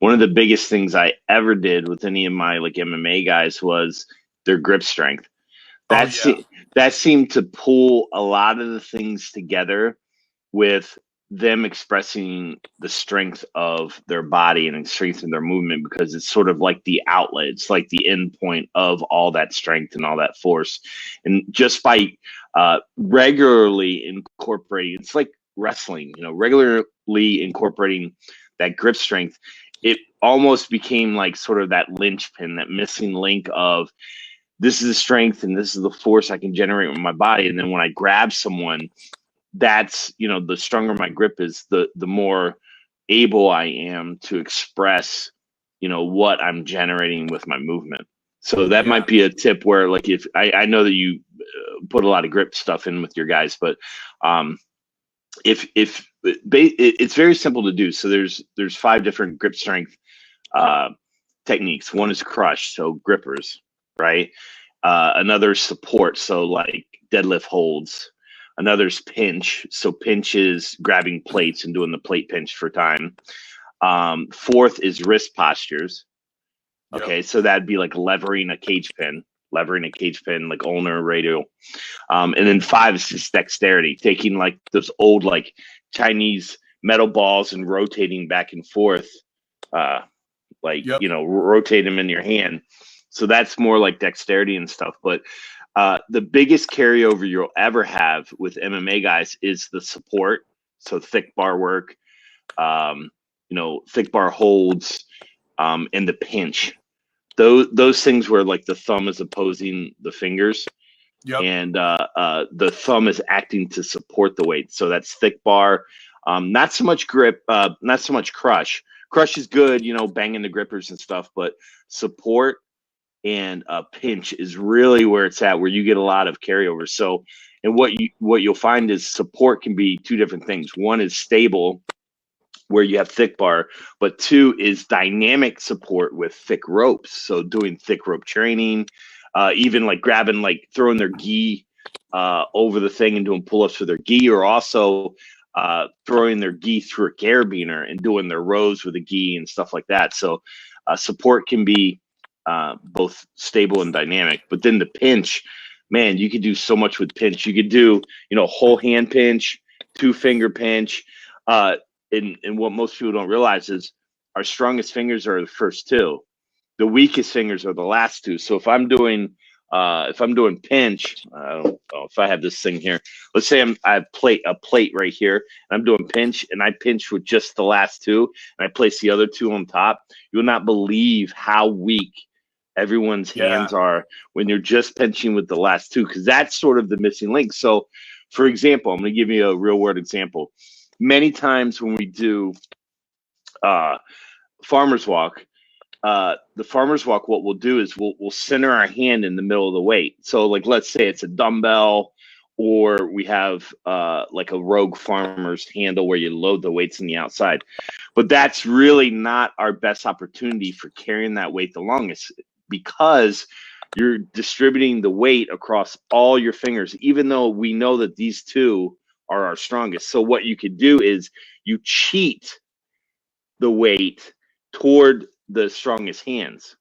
one of the biggest things I ever did with any of my like MMA guys was their grip strength. Oh That yeah. that seemed to pull a lot of the things together with them expressing the strength of their body and strength in their movement, because it's sort of like the outlet. It's like the end point of all that strength and all that force. And just by regularly incorporating, it's like wrestling, regularly incorporating that grip strength, it almost became like sort of that linchpin, that missing link of this is the strength and this is the force I can generate with my body. And then when I grab someone, that's, the stronger my grip is, the more able I am to express, what I'm generating with my movement. So that Yeah. might be a tip where, like, if I know that you put a lot of grip stuff in with your guys, but if it's very simple to do. So there's 5 different grip strength techniques. One is crush, so grippers, right? Another is support, so like deadlift holds. Another's pinch, so pinch is grabbing plates and doing the plate pinch for time. Fourth is wrist postures. Yep. Okay, so that'd be like levering a cage pin, like ulnar radial. And then 5 is just dexterity, taking like those old like Chinese metal balls and rotating back and forth, Yep. rotate them in your hand. So that's more like dexterity and stuff. But the biggest carryover you'll ever have with MMA guys is the support. So thick bar work, thick bar holds, and the pinch. Those things where like the thumb is opposing the fingers, Yep. and the thumb is acting to support the weight. So that's thick bar. Not so much grip, not so much crush. Crush is good, banging the grippers and stuff, but support and pinch is really where it's at, where you get a lot of carryover. So, and what you'll find is support can be 2 different things. One is stable, where you have thick bar, but 2 is dynamic support with thick ropes. So doing thick rope training, even like grabbing, like throwing their gi over the thing and doing pull-ups for their gi, or also throwing their gi through a carabiner and doing their rows with a gi and stuff like that. So support can be both stable and dynamic. But then the pinch, man, you could do so much with pinch. You could do, whole hand pinch, 2-finger pinch. And what most people don't realize is our strongest fingers are the first 2. The weakest fingers are the last 2. So if I'm doing pinch, I don't know if I have this thing here. Let's say I have a plate right here, and I'm doing pinch, and I pinch with just the last 2, and I place the other 2 on top. You'll not believe how weak everyone's hands are when you're just pinching with the last 2, because that's sort of the missing link. So, for example, I'm going to give you a real world example. Many times when we do farmer's walk, the farmer's walk, what we'll do is we'll center our hand in the middle of the weight. So like, let's say it's a dumbbell, or we have like a rogue farmer's handle where you load the weights on the outside. But that's really not our best opportunity for carrying that weight the longest, because you're distributing the weight across all your fingers, even though we know that these 2 are our strongest. So what you could do is you cheat the weight toward the strongest hands.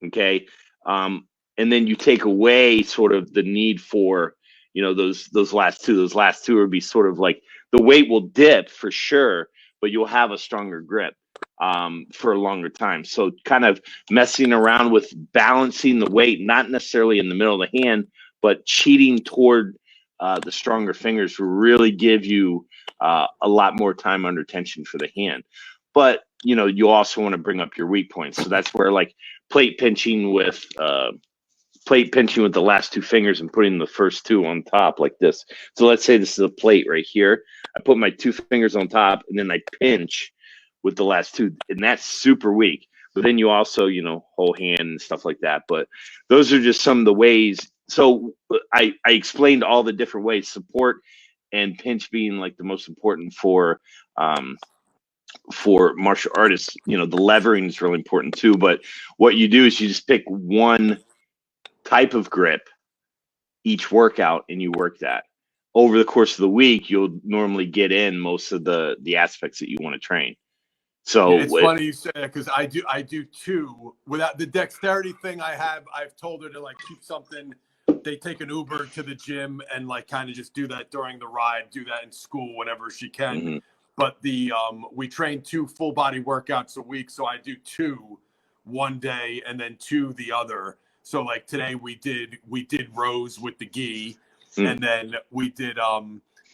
Okay. And then you take away sort of the need for, those last 2. Those last 2 would be sort of like, the weight will dip for sure, but you'll have a stronger grip for a longer time. So kind of messing around with balancing the weight, not necessarily in the middle of the hand, but cheating toward the stronger fingers will really give you a lot more time under tension for the hand. But, you also want to bring up your weak points. So that's where like plate pinching with the last 2 fingers and putting the first 2 on top like this. So let's say this is a plate right here. I put my 2 fingers on top, and then I pinch with the last 2, and that's super weak. But then you also, whole hand and stuff like that. But those are just some of the ways. So I explained all the different ways, support and pinch being like the most important for martial artists. The levering is really important too. But what you do is you just pick one type of grip each workout, and you work that. Over the course of the week, you'll normally get in most of the aspects that you want to train. So yeah, it's funny you say that because I do too. Without the dexterity thing, I've told her to like keep something. They take an Uber to the gym and like kind of just do that during the ride, do that in school whenever she can. Mm-hmm. But we train 2 full body workouts a week, so I do 2 one day and then 2 the other. So like today we did rows with the gi, and then we did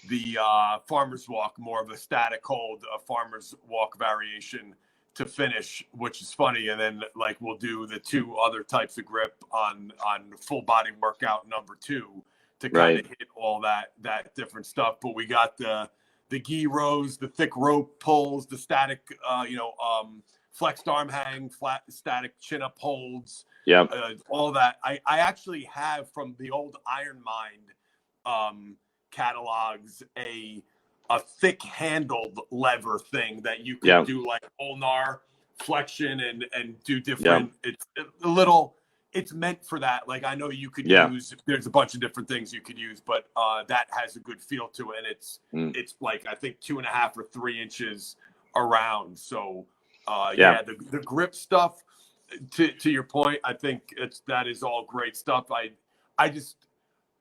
the farmer's walk, more of a static hold, a farmer's walk variation to finish, which is funny. And then like we'll do the 2 other types of grip on full body workout number 2 to kind of hit all that different stuff. But we got the gi rows, the thick rope pulls, the static flexed arm hang, flat static chin up holds, all that. I actually have from the old Iron Mind catalogs a thick handled lever thing that you can do like ulnar flexion and do different. It's a little, it's meant for that. Like I know you could use, there's a bunch of different things you could use, but that has a good feel to it. And it's like, I think 2.5 or 3 inches around. So the grip stuff, to your point, I think that is all great stuff. I just,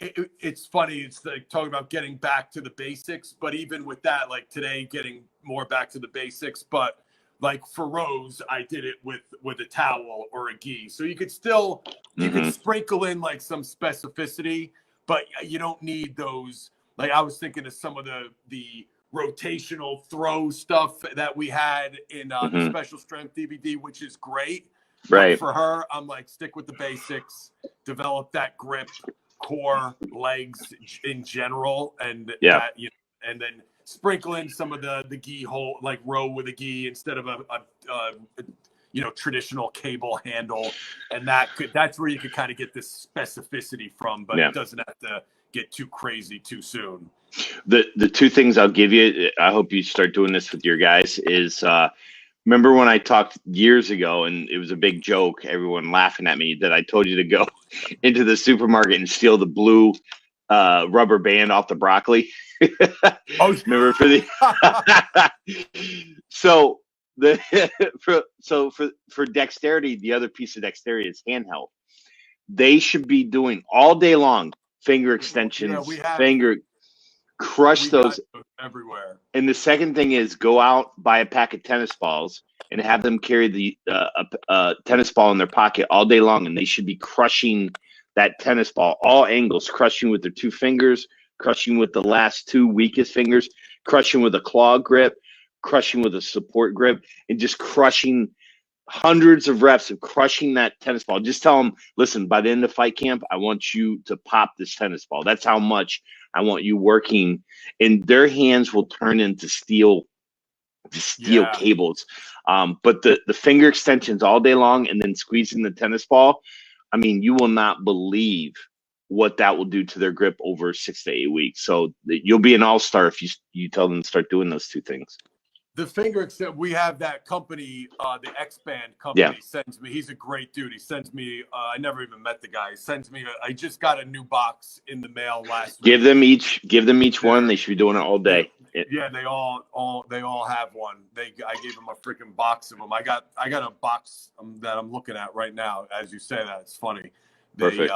it's funny. It's like talking about getting back to the basics, but even with that, like today, getting more back to the basics. But like for rows, I did it with a towel or a gi. So you could still, you could sprinkle in like some specificity, but you don't need those. Like I was thinking of some of the rotational throw stuff that we had in the special strength DVD, which is great. But for her, I'm like, stick with the basics, develop that grip, core, legs in general, and that, and then sprinkle in some of the gi hold, like row with a gi instead of a traditional cable handle, and that's where you could kind of get this specificity from, but it doesn't have to get too crazy too soon. The 2 things I'll give you, I hope you start doing this with your guys, is remember when I talked years ago and it was a big joke, everyone laughing at me, that I told you to go into the supermarket and steal the blue rubber band off the broccoli? Remember for the so for dexterity, the other piece of dexterity is handheld. They should be doing all day long finger extensions, crush those everywhere. And the second thing is go out, buy a pack of tennis balls, and have them carry the tennis ball in their pocket all day long, and they should be crushing that tennis ball, all angles, crushing with their 2 fingers, crushing with the last 2 weakest fingers, crushing with a claw grip, crushing with a support grip, and just crushing hundreds of reps of crushing that tennis ball. Just tell them, listen, by the end of fight camp, I want you to pop this tennis ball. That's how much I want you working. And their hands will turn into steel cables. But the finger extensions all day long and then squeezing the tennis ball, I mean, you will not believe what that will do to their grip over 6 to 8 weeks. So you'll be an all-star if you tell them to start doing those 2 things. The finger extent, we have that company, the X-Band company sends me. He's a great dude. He sends me. I never even met the guy. He sends me. I just got a new box in the mail last week. Give them each one. They should be doing it all day. Yeah, they all have one. I gave them a freaking box of them. I got a box that I'm looking at right now. As you say that, it's funny. Perfect.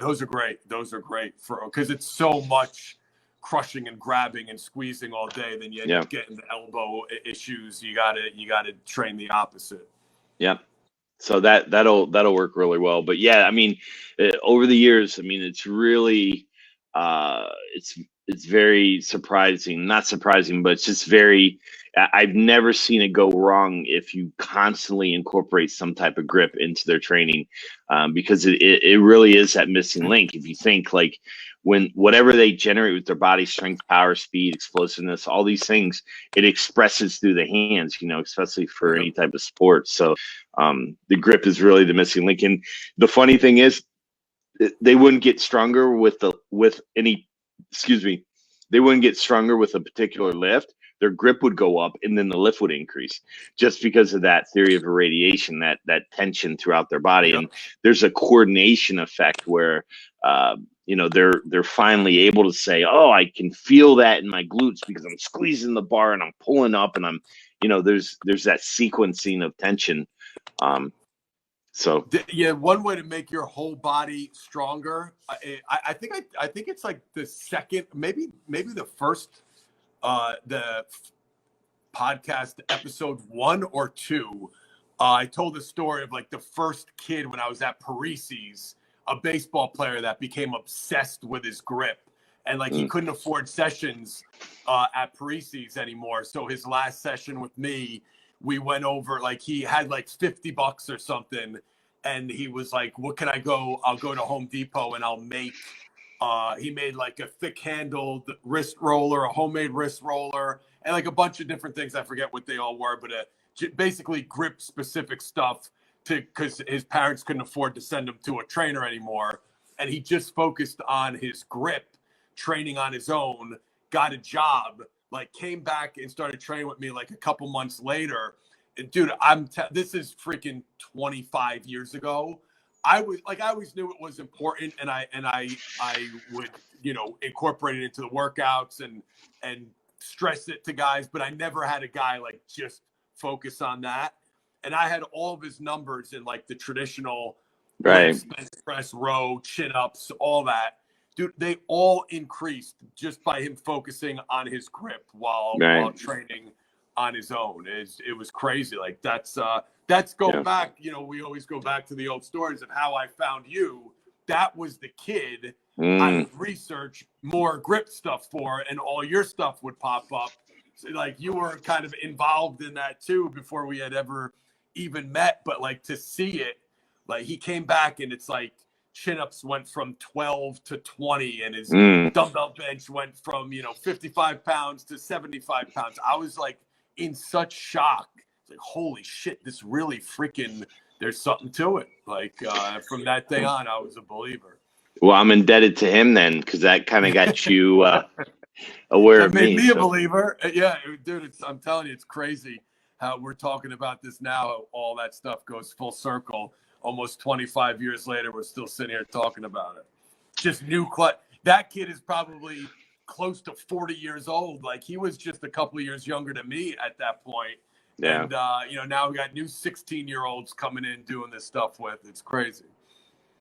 Those are great. Those are great because it's so much crushing and grabbing and squeezing all day, then you end up getting the elbow issues. You gotta train the opposite. Yeah. So that'll work really well. But yeah, I mean, over the years, I mean, it's really it's very surprising, not surprising, but it's just very, I've never seen it go wrong if you constantly incorporate some type of grip into their training, because it really is that missing link. If you think like when whatever they generate with their body, strength, power, speed, explosiveness, all these things, it expresses through the hands, especially for any type of sport. So the grip is really the missing link. And the funny thing is, they wouldn't get stronger they wouldn't get stronger with a particular lift. Their grip would go up and then the lift would increase just because of that theory of irradiation, that tension throughout their body. Yep. And there's a coordination effect where, they're finally able to say, oh, I can feel that in my glutes because I'm squeezing the bar and I'm pulling up and I'm there's that sequencing of tension. So yeah, one way to make your whole body stronger. I think it's like the second, maybe the first, the podcast episode 1 or 2. I told the story of like the first kid when I was at Parisi's, a baseball player that became obsessed with his grip, and like he couldn't afford sessions at Parisi's anymore. So his last session with me, we went over, like he had like $50 or something, and he was like, "What can I go? I'll go to Home Depot and I'll make." He made like a thick-handled wrist roller, a homemade wrist roller, and like a bunch of different things. I forget what they all were, but basically grip-specific stuff because his parents couldn't afford to send him to a trainer anymore. And he just focused on his grip, training on his own, got a job, like came back and started training with me like a couple months later. And dude, this is freaking 25 years ago. I always knew it was important, and I would, incorporate it into the workouts and stress it to guys, but I never had a guy like just focus on that. And I had all of his numbers in like the traditional right, bench press, row, chin ups, all that. Dude, they all increased just by him focusing on his grip while training on his own. It was crazy. Like that's going back, we always go back to the old stories of how I found you. That was the kid I would research more grip stuff for, and all your stuff would pop up. So, like, you were kind of involved in that too before we had ever even met. But like to see it, like he came back and it's like chin-ups went from 12 to 20, and his dumbbell bench went from 55 pounds to 75 pounds. I was like in such shock. It's like, holy shit, this really freaking, there's something to it. Like from that day on, I was a believer. Well, I'm indebted to him then, because that kind of got you aware of me. Made me a believer. Yeah, dude, I'm telling you, it's crazy how we're talking about this now. How all that stuff goes full circle. Almost 25 years later, we're still sitting here talking about it. Just new. That kid is probably close to 40 years old. Like he was just a couple of years younger than me at that point. Yeah. And now we got new 16-year-olds coming in doing this stuff with. It's crazy.